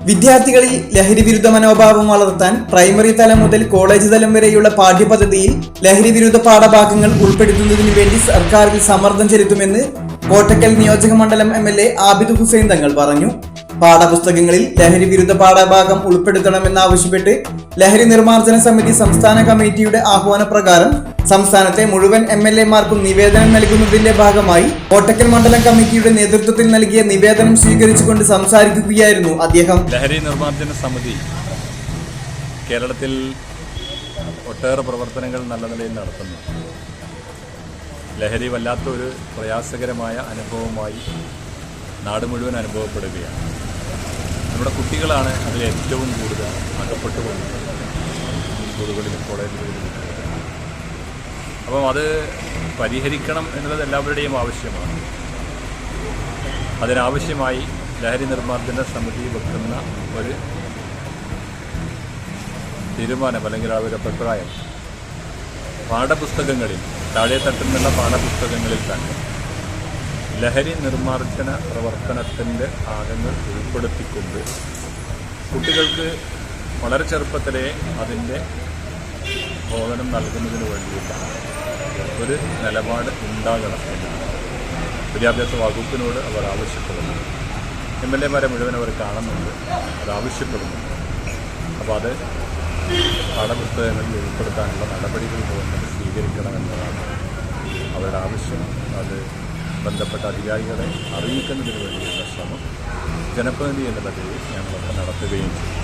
വിദ്യാർത്ഥികളിൽ ലഹരിവിരുദ്ധ മനോഭാവം വളർത്താൻ പ്രൈമറി തലം മുതൽ കോളേജ് തലം വരെയുള്ള പാഠ്യപദ്ധതിയിൽ ലഹരിവിരുദ്ധ പാഠഭാഗങ്ങൾ ഉൾപ്പെടുത്തുന്നതിനു വേണ്ടി സർക്കാരിൽ സമ്മർദ്ദം ചെലുത്തുമെന്ന് കോട്ടക്കൽ നിയോജക മണ്ഡലം MLA ആബിദ് ഹുസൈൻ തങ്ങൾ പറഞ്ഞു. പാഠപുസ്തകങ്ങളിൽ ലഹരി വിരുദ്ധ പാഠഭാഗം ഉൾപ്പെടുത്തണമെന്നാവശ്യപ്പെട്ട് ലഹരി നിർമ്മാർജ്ജന സമിതി സംസ്ഥാന കമ്മിറ്റിയുടെ ആഹ്വാനപ്രകാരം സംസ്ഥാനത്തെ മുഴുവൻ MLA-മാർക്കും നിവേദനം നൽകുന്നതിന്റെ ഭാഗമായി കോട്ടക്കൽ മണ്ഡലം കമ്മിറ്റിയുടെ നേതൃത്വത്തിൽ നൽകിയ നിവേദനം സ്വീകരിച്ചുകൊണ്ട് സംസാരിക്കുകയായിരുന്നു അദ്ദേഹം. ലഹരി നിർമ്മാർജ്ജന സമിതി കേരളത്തിൽ ഒട്ടേറെ പ്രവർത്തനങ്ങൾ നല്ല നിലയിൽ നടത്തുന്നു. ലഹരി വല്ലാത്തൊരു പ്രയാസകരമായ അനുഭവമായി നാട് മുഴുവൻ അനുഭവപ്പെടുകയാണ്. നമ്മുടെ കുട്ടികളാണ് അതിൽ ഏറ്റവും കൂടുതൽ അകപ്പെട്ടു പോകുന്നത് സ്കൂളുകളിലും കോളേജുകളിലും. അപ്പം അത് പരിഹരിക്കണം എന്നുള്ളത് എല്ലാവരുടെയും ആവശ്യമാണ്. അതിനാവശ്യമായി ലഹരി നിർമ്മാർജ്ജന സമിതി വെക്കുന്ന ഒരു തീരുമാനം അല്ലെങ്കിൽ ആ ഒരു അഭിപ്രായം പാഠപുസ്തകങ്ങളിൽ താഴെത്തട്ടിൽ നിന്നുള്ള പാഠപുസ്തകങ്ങളിൽ തന്നെ ലഹരി നിർമ്മാർജ്ജന പ്രവർത്തനത്തിൻ്റെ ഭാഗങ്ങൾ ഉൾപ്പെടുത്തിക്കൊണ്ട് കുട്ടികൾക്ക് വളരെ ചെറുപ്പത്തിലേ അതിൻ്റെ ബോധനം നൽകുന്നതിന് വേണ്ടിയുള്ള ഒരു നിലപാട് ഉണ്ടാകണം എന്നാണ് വിദ്യാഭ്യാസ വകുപ്പിനോട് അവർ ആവശ്യപ്പെടുന്നത്. MLA-മാരെ മുഴുവൻ അവർ കാണുന്നുണ്ട്, അത് ആവശ്യപ്പെടുന്നുണ്ട്. അപ്പോൾ അത് പാഠപുസ്തകങ്ങളിൽ ഉൾപ്പെടുത്താനുള്ള നടപടികൾ ഗവൺമെൻറ് സ്വീകരിക്കണമെന്നതാണ് അവരുടെ ആവശ്യം. അത് ബന്ധപ്പെട്ട അധികാരികളെ അറിയിക്കുന്നതിന് വേണ്ടിയുള്ള ശ്രമം ജനപ്രതിനിധി എന്ന നിലയിൽ ഞങ്ങളൊക്കെ നടത്തുകയും ചെയ്യും.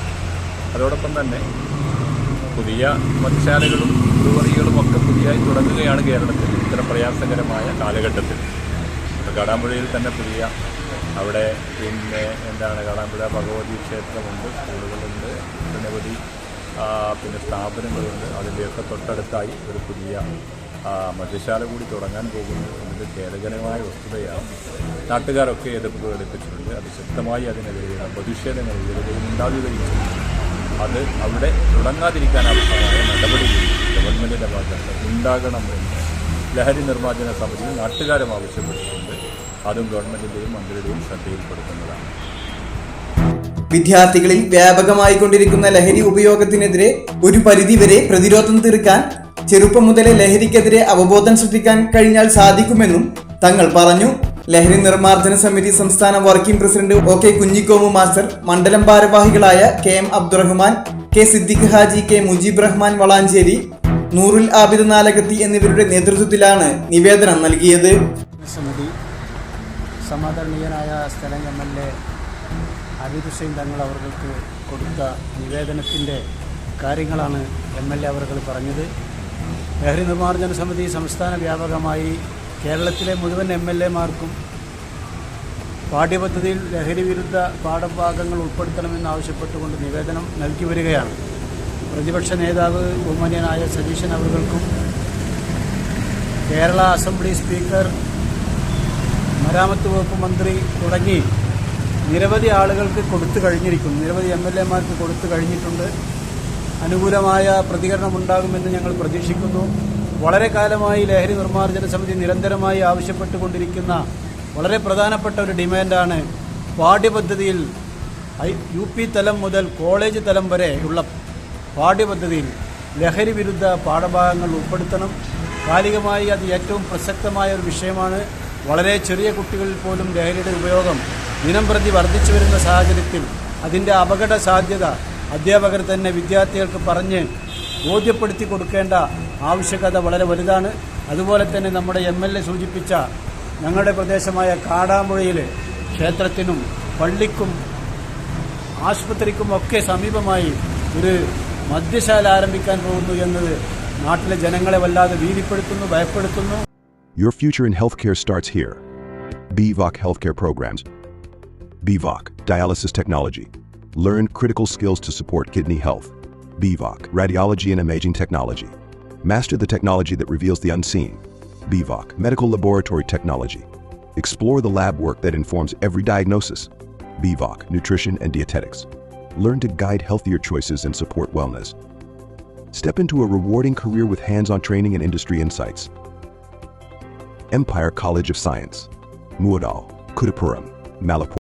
അതോടൊപ്പം തന്നെ പുതിയ മദ്യശാലകളും ബ്രൂവറികളും ഒക്കെ പുതിയതായി തുടങ്ങുകയാണ് കേരളത്തിൽ ഇത്തരം പ്രയാസകരമായ കാലഘട്ടത്തിൽ. കാടാമ്പുഴയിൽ തന്നെ പുതിയ അവിടെ കാടാമ്പുഴ ഭഗവതി ക്ഷേത്രമുണ്ട്, സ്കൂളുകളുണ്ട്, നിരവധി സ്ഥാപനങ്ങളുണ്ട്. അതിൻ്റെയൊക്കെ തൊട്ടടുത്തായി ഒരു പുതിയ മദ്യശാല കൂടി തുടങ്ങാൻ പോകുന്നു എന്നത് ഖേദകരമായ വസ്തുതയാണ്. നാട്ടുകാരൊക്കെ എതിർപ്പ് പ്രകടിപ്പിച്ചിട്ടുണ്ട്. അത് ശക്തമായി അതിനെതിരെയുള്ള പ്രതിഷേധങ്ങൾ ഇതിലും ഉണ്ടാവുകയും ചെയ്യും. അത് അവിടെ തുടങ്ങാതിരിക്കാൻ ആവശ്യമായ നടപടി ഗവൺമെൻറ്റിൻ്റെ ഭാഗത്ത് ഉണ്ടാകണമെന്ന് ലഹരി നിർമ്മാർജ്ജന സമിതി നാട്ടുകാരും ആവശ്യപ്പെട്ടിട്ടുണ്ട്. അതും ഗവൺമെൻറ്റിൻ്റെയും മന്ത്രിയുടെയും ശ്രദ്ധയിൽപ്പെടുത്തുന്നതാണ്. വിദ്യാർത്ഥികളിൽ വ്യാപകമായി കൊണ്ടിരിക്കുന്ന ലഹരി ഉപയോഗത്തിനെതിരെ ഒരു പരിധിവരെ പ്രതിരോധം തീർക്കാൻ ചെറുപ്പം മുതലേ ലഹരിക്കെതിരെ അവബോധം സൃഷ്ടിക്കാൻ കഴിഞ്ഞാൽ സാധിക്കുമെന്നും തങ്ങൾ പറഞ്ഞു. ലഹരി നിർമ്മാർജ്ജന സമിതി സംസ്ഥാന working president OK Kunhikomu master, മണ്ഡലം ഭാരവാഹികളായ KM Abdurahman, K Siddique Haji, K Mujeeb Rahman Valanchery, Noorul Abid നാലകത്തി എന്നിവരുടെ നേതൃത്വത്തിലാണ് നിവേദനം നൽകിയത്. സമിതി സമാദരണീയനായ സ്ഥലം MLA ആബിദ് ഹുസൈൻ തങ്ങൾ അവർക്ക് കൊടുത്ത നിവേദനത്തിൻ്റെ കാര്യങ്ങളാണ് MLA അവർ പറഞ്ഞത്. ലഹരി നിർമ്മാർജ്ജന സമിതി സംസ്ഥാന വ്യാപകമായി കേരളത്തിലെ മുഴുവൻ MLA-മാർക്കും പാഠ്യപദ്ധതിയിൽ ലഹരി വിരുദ്ധ പാഠഭാഗങ്ങൾ ഉൾപ്പെടുത്തണമെന്നാവശ്യപ്പെട്ടുകൊണ്ട് നിവേദനം നൽകി വരികയാണ്. പ്രതിപക്ഷ നേതാവ് ബഹുമാന്യനായ സതീശൻ അവർക്കും കേരള അസംബ്ലി സ്പീക്കർ, മരാമത്ത് വകുപ്പ് മന്ത്രി തുടങ്ങി നിരവധി ആളുകൾക്ക് കൊടുത്തു കഴിഞ്ഞിരിക്കുന്നു. നിരവധി MLA-മാർക്ക് കൊടുത്തു കഴിഞ്ഞിട്ടുണ്ട്. അനുകൂലമായ പ്രതികരണമുണ്ടാകുമെന്ന് ഞങ്ങൾ പ്രതീക്ഷിക്കുന്നു. വളരെ കാലമായി ലഹരി നിർമ്മാർജ്ജന സമിതി നിരന്തരമായി ആവശ്യപ്പെട്ടുകൊണ്ടിരിക്കുന്ന വളരെ പ്രധാനപ്പെട്ട ഒരു ഡിമാൻഡാണ് പാഠ്യപദ്ധതിയിൽ UP തലം മുതൽ കോളേജ് തലം വരെയുള്ള പാഠ്യപദ്ധതിയിൽ ലഹരി വിരുദ്ധ പാഠഭാഗങ്ങൾ ഉൾപ്പെടുത്തണം. കാലികമായി അത് ഏറ്റവും പ്രസക്തമായ ഒരു വിഷയമാണ്. വളരെ ചെറിയ കുട്ടികളിൽ പോലും ലഹരിയുടെ ഉപയോഗം ദിനംപ്രതി വർദ്ധിച്ചു വരുന്ന സാഹചര്യത്തിൽ അതിൻ്റെ അപകട സാധ്യത അധ്യാപകർ തന്നെ വിദ്യാർത്ഥികൾക്ക് പറഞ്ഞ് ബോധ്യപ്പെടുത്തി കൊടുക്കേണ്ട ആവശ്യകത വളരെ വലുതാണ്. അതുപോലെ തന്നെ നമ്മുടെ MLA സൂചിപ്പിച്ച ഞങ്ങളുടെ പ്രദേശമായ കാടാമ്പുഴയിലെ ക്ഷേത്രത്തിനും പള്ളിക്കും ആശുപത്രിക്കും ഒക്കെ സമീപമായി ഒരു മദ്യശാല ആരംഭിക്കാൻ പോകുന്നു എന്നത് നാട്ടിലെ ജനങ്ങളെ വല്ലാതെ ഭീതിപ്പെടുത്തുന്നു, ഭയപ്പെടുത്തുന്നു. Your future in healthcare starts here. BVOC Healthcare Programs. BVOC Dialysis Technology. Learn critical skills to support kidney health. BVOC Radiology and Imaging Technology. Master the technology that reveals the unseen. BVOC Medical Laboratory Technology. Explore the lab work that informs every diagnosis. BVOC Nutrition and Dietetics. Learn to guide healthier choices and support wellness. Step into a rewarding career with hands-on training and industry insights. Empire College of Science. Muadal, Kudapuram, Malapur.